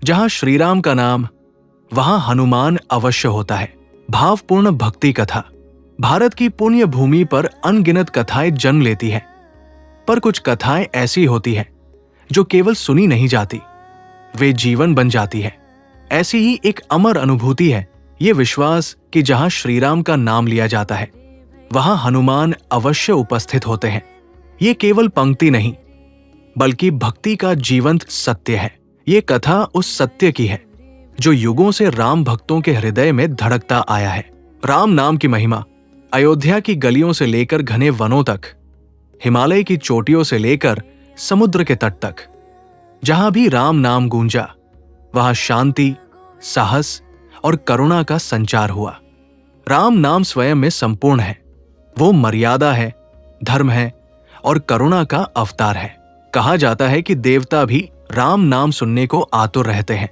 जहां श्री राम का नाम, वहां हनुमान अवश्य होता है। भावपूर्ण भक्ति कथा। भारत की पुण्य भूमि पर अनगिनत कथाएं जन्म लेती हैं, पर कुछ कथाएं ऐसी होती हैं जो केवल सुनी नहीं जाती, वे जीवन बन जाती है। ऐसी ही एक अमर अनुभूति है ये विश्वास कि जहां श्री राम का नाम लिया जाता है, वहां हनुमान अवश्य उपस्थित होते हैं। ये केवल पंक्ति नहीं, बल्कि भक्ति का जीवंत सत्य है। ये कथा उस सत्य की है जो युगों से राम भक्तों के हृदय में धड़कता आया है। राम नाम की महिमा अयोध्या की गलियों से लेकर घने वनों तक, हिमालय की चोटियों से लेकर समुद्र के तट तक, जहां भी राम नाम गूंजा, वहां शांति, साहस और करुणा का संचार हुआ। राम नाम स्वयं में संपूर्ण है। वो मर्यादा है, धर्म है और करुणा का अवतार है। कहा जाता है कि देवता भी राम नाम सुनने को आतुर रहते हैं,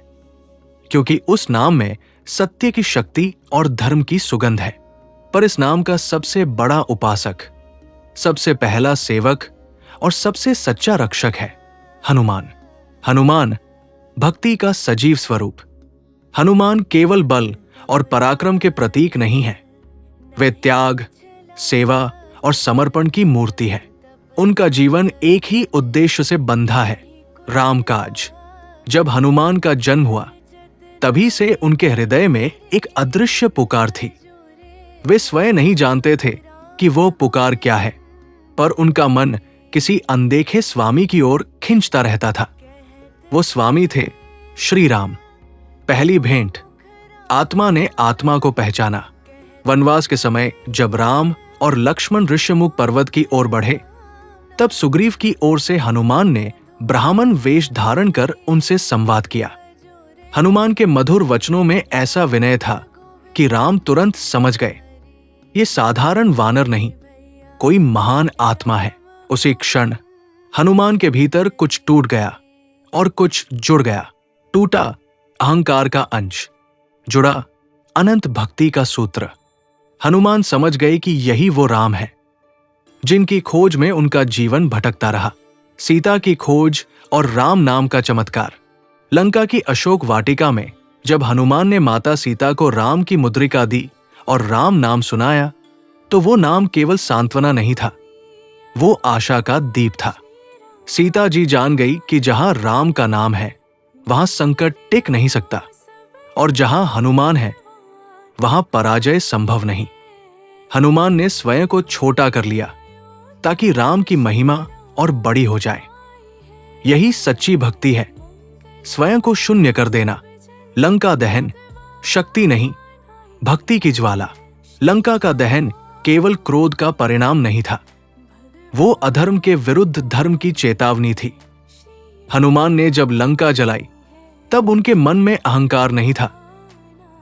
क्योंकि उस नाम में सत्य की शक्ति और धर्म की सुगंध है। पर इस नाम का सबसे बड़ा उपासक, सबसे पहला सेवक और सबसे सच्चा रक्षक है हनुमान। हनुमान भक्ति का सजीव स्वरूप। हनुमान केवल बल और पराक्रम के प्रतीक नहीं है, वे त्याग, सेवा और समर्पण की मूर्ति है। उनका जीवन एक ही उद्देश्य से बंधा है, रामकाज। जब हनुमान का जन्म हुआ, तभी से उनके हृदय में एक अदृश्य पुकार थी। वे स्वयं नहीं जानते थे कि वो पुकार क्या है, पर उनका मन किसी अनदेखे स्वामी की ओर खिंचता रहता था। वो स्वामी थे श्री राम। पहली भेंट। आत्मा ने आत्मा को पहचाना। वनवास के समय जब राम और लक्ष्मण ऋष्यमुख पर्वत की ओर बढ़े, तब सुग्रीव की ओर से हनुमान ने ब्राह्मण वेश धारण कर उनसे संवाद किया। हनुमान के मधुर वचनों में ऐसा विनय था कि राम तुरंत समझ गए, ये साधारण वानर नहीं, कोई महान आत्मा है। उसी क्षण हनुमान के भीतर कुछ टूट गया और कुछ जुड़ गया। टूटा अहंकार का अंश, जुड़ा अनंत भक्ति का सूत्र। हनुमान समझ गए कि यही वो राम है जिनकी खोज में उनका जीवन भटकता रहा। सीता की खोज और राम नाम का चमत्कार। लंका की अशोक वाटिका में जब हनुमान ने माता सीता को राम की मुद्रिका दी और राम नाम सुनाया, तो वो नाम केवल सांत्वना नहीं था, वो आशा का दीप था। सीता जी जान गई कि जहां राम का नाम है, वहां संकट टिक नहीं सकता, और जहां हनुमान है, वहां पराजय संभव नहीं। हनुमान ने स्वयं को छोटा कर लिया ताकि राम की महिमा और बड़ी हो जाए। यही सच्ची भक्ति है, स्वयं को शून्य कर देना। लंका दहन शक्ति नहीं, भक्ति की ज्वाला। लंका का दहन केवल क्रोध का परिणाम नहीं था, वो अधर्म के विरुद्ध धर्म की चेतावनी थी। हनुमान ने जब लंका जलाई, तब उनके मन में अहंकार नहीं था,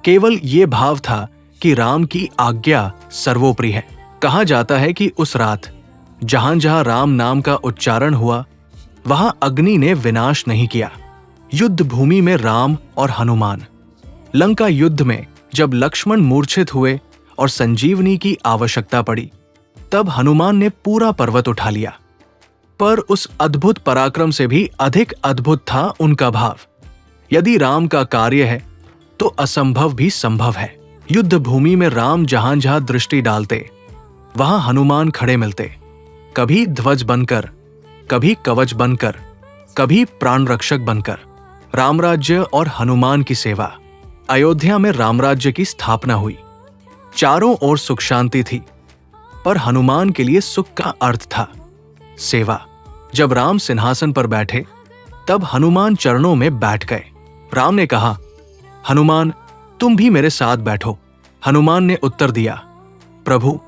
केवल ये भाव था कि राम की आज्ञा सर्वोपरि है। कहा जाता है कि उस रात जहां जहां राम नाम का उच्चारण हुआ, वहां अग्नि ने विनाश नहीं किया। युद्ध भूमि में राम और हनुमान। लंका युद्ध में जब लक्ष्मण मूर्छित हुए और संजीवनी की आवश्यकता पड़ी, तब हनुमान ने पूरा पर्वत उठा लिया। पर उस अद्भुत पराक्रम से भी अधिक अद्भुत था उनका भाव। यदि राम का कार्य है, तो असंभव भी संभव है। युद्ध भूमि में राम जहां जहां दृष्टि डालते, वहां हनुमान खड़े मिलते, कभी ध्वज बनकर, कभी कवच बनकर, कभी प्राण रक्षक बनकर। रामराज्य और हनुमान की सेवा। अयोध्या में रामराज्य की स्थापना हुई। चारों ओर सुख शांति थी, पर हनुमान के लिए सुख का अर्थ था सेवा। जब राम सिंहासन पर बैठे, तब हनुमान चरणों में बैठ गए। राम ने कहा, हनुमान तुम भी मेरे साथ बैठो। हनुमान ने उत्तर दिया, प्रभु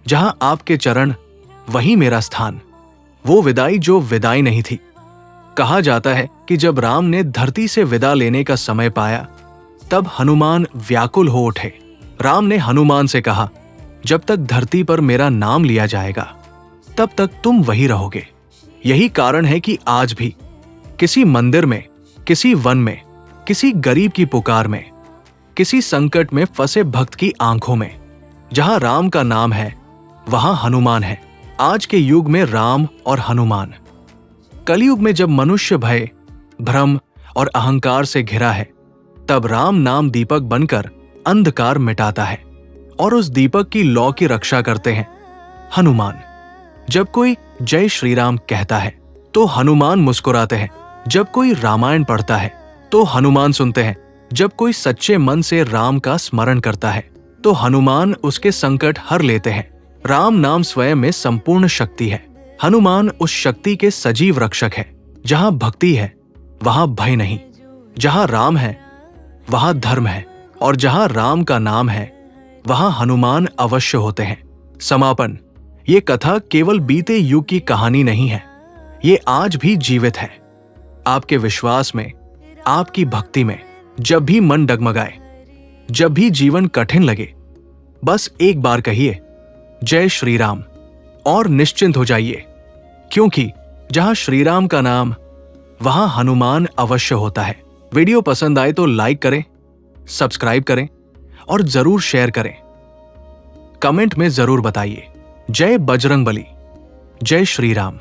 जहां आपके चरण, वहीं मेरा स्थान। वो विदाई जो विदाई नहीं थी। कहा जाता है कि जब राम ने धरती से विदा लेने का समय पाया, तब हनुमान व्याकुल हो उठे। राम ने हनुमान से कहा, जब तक धरती पर मेरा नाम लिया जाएगा, तब तक तुम वही रहोगे। यही कारण है कि आज भी किसी मंदिर में, किसी वन में, किसी गरीब की पुकार में, किसी संकट में फंसे भक्त की आंखों में, जहां राम का नाम है, वहां हनुमान है। आज के युग में राम और हनुमान। कलयुग में जब मनुष्य भय, भ्रम और अहंकार से घिरा है, तब राम नाम दीपक बनकर अंधकार मिटाता है और उस दीपक की लौ की रक्षा करते हैं हनुमान। जब कोई जय श्री राम कहता है तो हनुमान मुस्कुराते हैं। जब कोई रामायण पढ़ता है तो हनुमान सुनते हैं। जब कोई सच्चे मन से राम का स्मरण करता है तो हनुमान उसके संकट हर लेते हैं। राम नाम स्वयं में संपूर्ण शक्ति है। हनुमान उस शक्ति के सजीव रक्षक है। जहां भक्ति है वहां भय नहीं, जहां राम है वहां धर्म है, और जहां राम का नाम है वहां हनुमान अवश्य होते हैं। समापन। ये कथा केवल बीते युग की कहानी नहीं है, ये आज भी जीवित है। आपके विश्वास में, आपकी भक्ति में। जब भी मन डगमगाए, जब भी जीवन कठिन लगे, बस एक बार कहिए जय श्री राम और निश्चिंत हो जाइए, क्योंकि जहां श्री राम का नाम वहां हनुमान अवश्य होता है। वीडियो पसंद आए तो लाइक करें, सब्सक्राइब करें और जरूर शेयर करें। कमेंट में जरूर बताइए जय बजरंगबली, जय श्री राम।